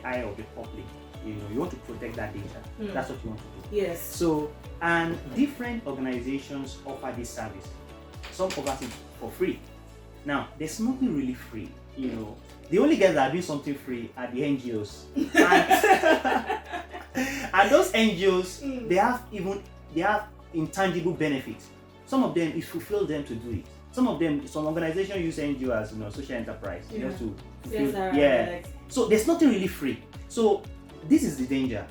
the eye of the public. You want to protect that data. That's what you want to do. Yes. So, and different organizations offer this service. Some offer it for free. Now, there's nothing really free. The only guys that are doing something free are the NGOs. And those NGOs, they have intangible benefits. Some of them, it fulfills them to do it. Some organizations use NGO as social enterprise. Just to fulfill, So there's nothing really free. So this is the danger.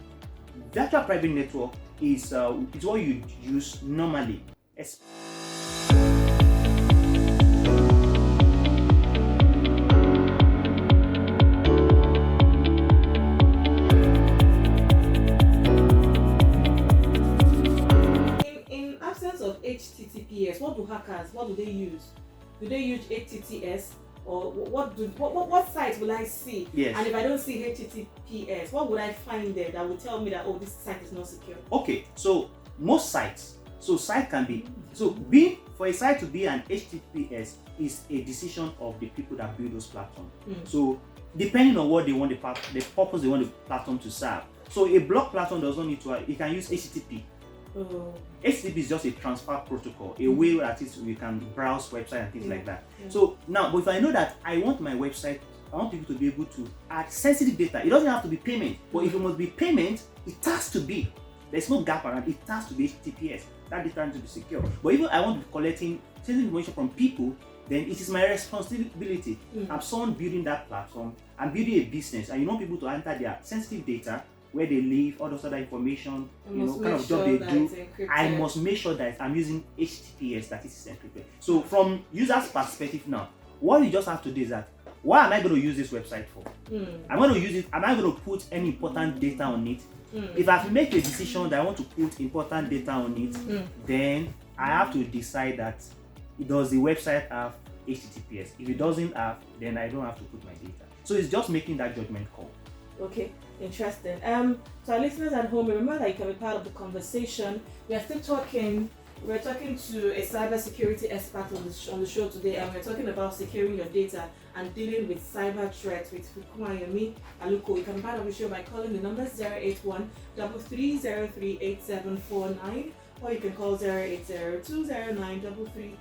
Virtual private network is what you use normally. HTTPS, what do they use? Do they use HTTPS, or what site will I see? Yes. And if I don't see HTTPS, what would I find there that will tell me that this site is not secure? Okay, so most sites, for a site to be an HTTPS is a decision of the people that build those platforms. So depending on what they want the purpose they want the platform to serve. So a blog platform does not need to. It can use HTTP. HTTP is just a transfer protocol, a way that we can browse websites and things like that. So now, but if I know that I want my website, I want people to be able to add sensitive data. It doesn't have to be payment, but if it must be payment, it has to be. There's no gap around. It has to be HTTPS. That data has to be secure. But even I want to be collecting sensitive information from people, then it is my responsibility. I'm someone building that platform. I'm building a business, and you want people to enter their sensitive data, where they live, all those other information, kind of job they do. I must make sure that I'm using HTTPS, that is encrypted. So from user's perspective now, what you just have to do is that, what am I going to use this website for? I'm going to use it. Am I going to put any important data on it? If I have to make a decision that I want to put important data on it, then I have to decide that, does the website have HTTPS? If it doesn't have, then I don't have to put my data. So it's just making that judgment call. Okay, interesting. So our listeners at home, remember that you can be part of the conversation. We're talking to a cybersecurity expert on the show today, and we're talking about securing your data and dealing with cyber threats with Fikun Aluko. You can be part of the show by calling the number 081 33038749, or you can call 080-209-33638.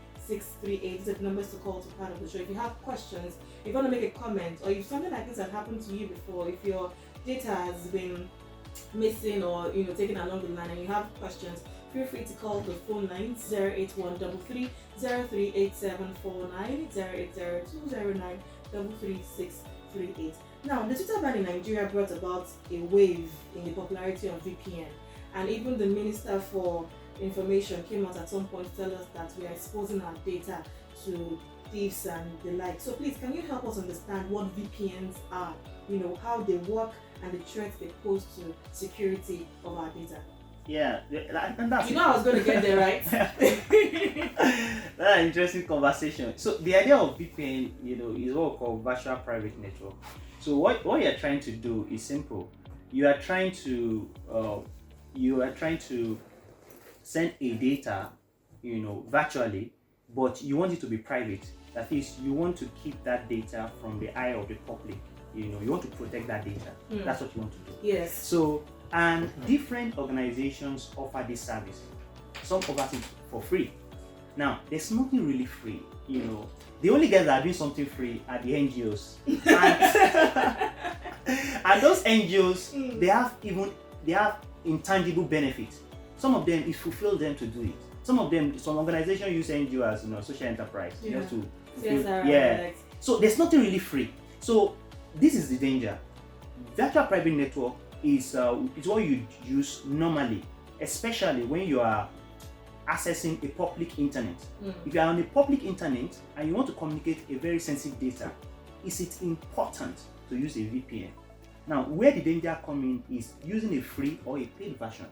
These are the numbers to call to part of the show. If you have questions, if you want to make a comment, or if something like this has happened to you before, if your data has been missing or taken along the line and you have questions, feel free to call the phone line 08133038749, 080-209-33638. Now, the Twitter ban in Nigeria brought about a wave in the popularity of VPN, and even the Minister for Information came out at some point to tell us that we are exposing our data to thieves and the like. So please, can you help us understand what VPNs are, how they work, and the threats they pose to security of our data? Yeah, and that's I was going to get there, right? That's an interesting conversation. So the idea of VPN, is what we call virtual private network. So what you're trying to do is simple. You are trying to send a data, virtually, but you want it to be private. That is, you want to keep that data from the eye of the public. You want to protect that data. That's what you want to do. Yes. So, and different organizations offer this service. Some offer it for free. Now, there's nothing really free. The only guys that are doing something free are the NGOs. And those NGOs, they have intangible benefits. Some of them, it fulfills them to do it. Some organizations use NGO as social enterprise. Just to fulfill, So there's nothing really free. So this is the danger. Virtual private network is what you use normally, especially when you are accessing a public internet. If you are on a public internet and you want to communicate a very sensitive data, is it important to use a VPN? Now, where the danger comes in is using a free or a paid version.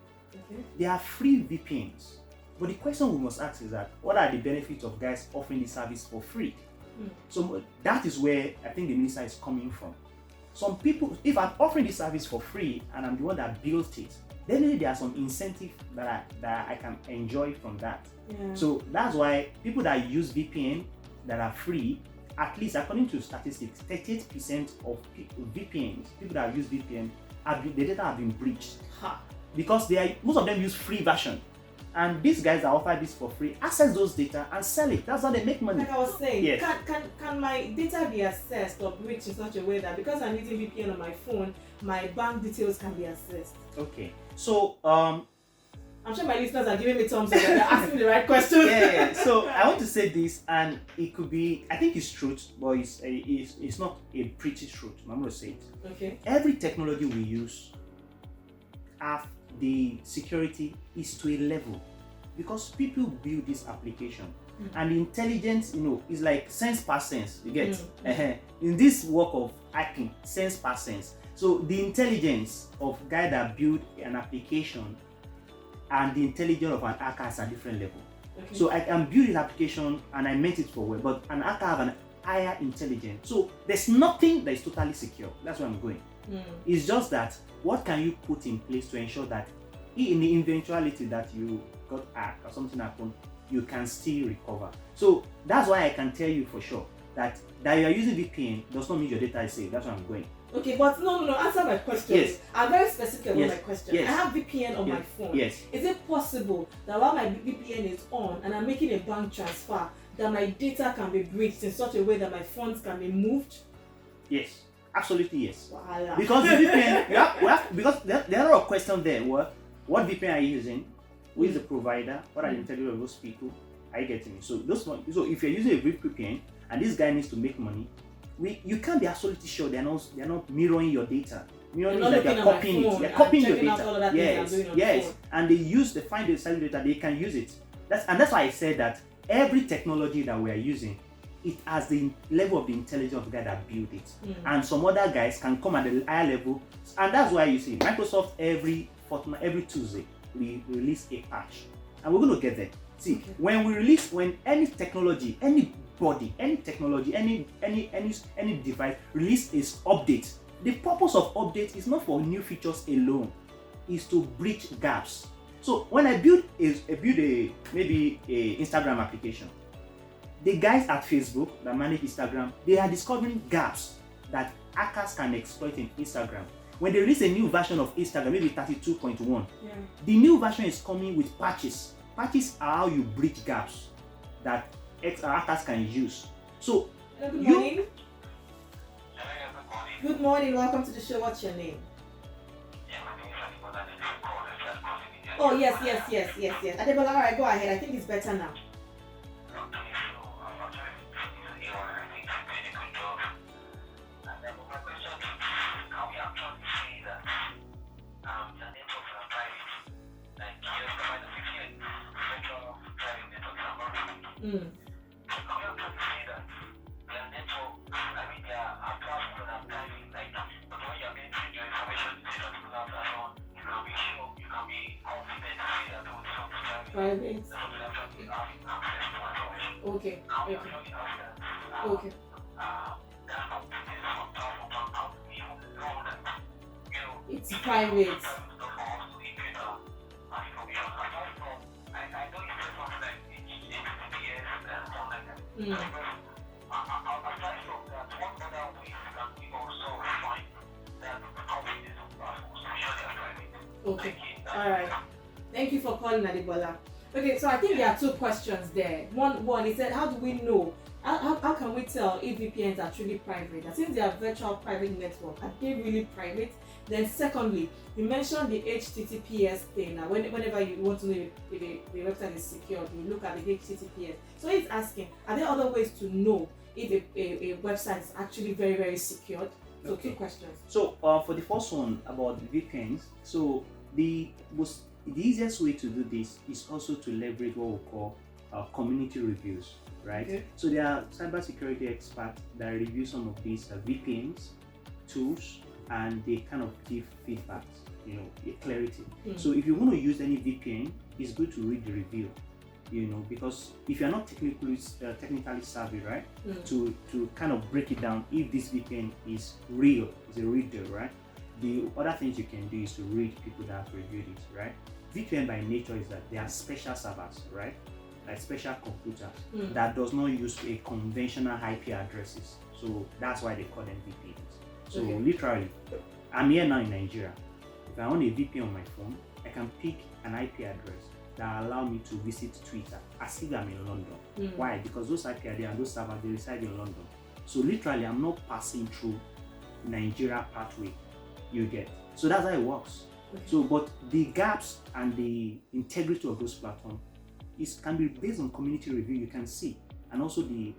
There are free VPNs, but the question we must ask is that, what are the benefits of guys offering this service for free? So that is where I think the minister is coming from. Some people, if I'm offering this service for free and I'm the one that built it, then there are some incentive that I can enjoy from that. So that's why people that use VPN that are free, at least according to statistics, 38% of VPNs, people that use VPN, the data have been breached. Because most of them use free version. And these guys that offer this for free access those data and sell it. That's how they make money. Like I was saying, yes. Can my data be accessed or breached in such a way that because I'm using VPN on my phone, my bank details can be accessed? Okay. So I'm sure my listeners are giving me thumbs up. They're asking the right questions. Yeah. So I want to say this, and it could be, I think it's truth, but it's not a pretty truth. I'm going to say it. Okay. Every technology we use, the security is to a level, because people build this application, and the intelligence, is like sense per sense. You get in this work of hacking, sense per sense. So the intelligence of guy that build an application and the intelligence of an hacker is a different level. Okay. So I can build an application and I meant it for well, but an hacker have an higher intelligence. So there's nothing that is totally secure. That's where I'm going. It's just that what can you put in place to ensure that in the eventuality that you got hacked or something happened, you can still recover. So that's why I can tell you for sure that you are using VPN does not mean your data is safe. That's where I'm going. Okay, but no, answer my question. Yes. I'm very specific about my question. Yes. I have VPN on my phone. Yes. Is it possible that while my VPN is on and I'm making a bank transfer, that my data can be breached in such a way that my funds can be moved? Yes. Absolutely yes. Voila. Because the VPN, because there are a lot of questions there. What VPN are you using? Who is the provider? What are the intelligence of those people? Are you getting me? So if you're using a VPN and this guy needs to make money, you can't be absolutely sure they're not mirroring your data. Mirroring is like they're copying it. They're copying your data. Yes. And they find the cellular data, they can use it. That's why I said that every technology that we are using, it has the level of the intelligence of the guy that built it. And some other guys can come at the higher level. And that's why you see Microsoft every Tuesday we release a patch. And we're going to get there. See, when any technology, any technology, any device release is update, the purpose of update is not for new features alone, is to bridge gaps. So when I build maybe a Instagram application, the guys at Facebook that manage Instagram, they are discovering gaps that hackers can exploit in Instagram. When they release a new version of Instagram, maybe 32.1, the new version is coming with patches. Patches are how you bridge gaps that hackers can use. So, good morning. Good morning. Welcome to the show. What's your name? Oh yes. Adebola, all right, go ahead. I think it's better now. Private. Okay. It's private. Okay. All right. Thank you for calling, Adebola. Okay, so I think there are two questions there. One is that how do we know? How can we tell if VPNs are truly private? Since they are virtual private network, are they really private? Then secondly, you mentioned the HTTPS thing. Now, whenever you want to know if the website is secure, you look at the HTTPS. So he's asking, are there other ways to know if a website is actually very, very secured? So okay. 2 questions. So for the first one about the VPNs, so the easiest way to do this is also to leverage what we call community reviews, right? Okay. So there are cybersecurity experts that review some of these VPNs, tools, and they kind of give feedback, clarity. So if you want to use any VPN, it's good to read the review, because if you're not technically savvy, right, to kind of break it down, if this VPN is real, is a real deal, right? The other things you can do is to read people that have reviewed it, right? VPN by nature is that they are special servers, right? like special computer that does not use a conventional IP addresses. So that's why they call them VPNs. So literally, I'm here now in Nigeria. If I want a VPN on my phone, I can pick an IP address that allow me to visit Twitter as if I'm in London. Why? Because those IP addresses and those servers, they reside in London. So literally, I'm not passing through Nigeria pathway. You get. So that's how it works. So, but the gaps and the integrity of those platforms can be based on community review. You can see, and also the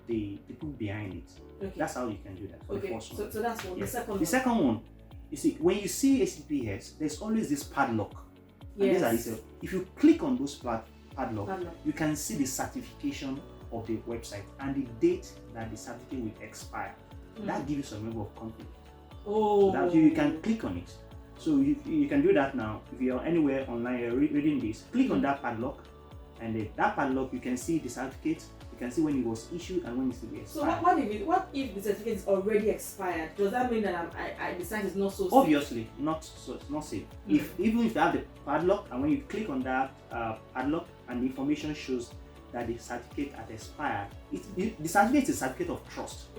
people behind it. That's how you can do that. The first one. So that's one. The second one, you see, when you see HTTPS, there's always this padlock. Yes. If you click on those padlock, you can see the certification of the website and the date that the certificate will expire. That gives you some level of confidence. So that you can click on it. So you can do that now. If you're anywhere online, you're reading this, click on that padlock, and that padlock, you can see the certificate, you can see when it was issued and when it's to be expired. So what if the certificate is already expired? Does that mean that the site is not so safe? Obviously, not safe. Even if you have the padlock, and when you click on that padlock and the information shows that the certificate has expired, the certificate is a certificate of trust.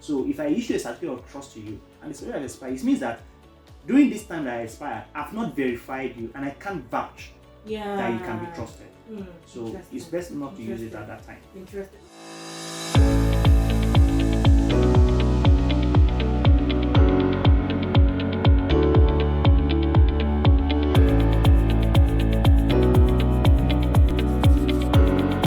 So if I issue a certificate of trust to you and the certificate has expired, it means that during this time that I expired, I've not verified you and I can't vouch that you can be trusted. So it's best not to use it at that time. Interesting.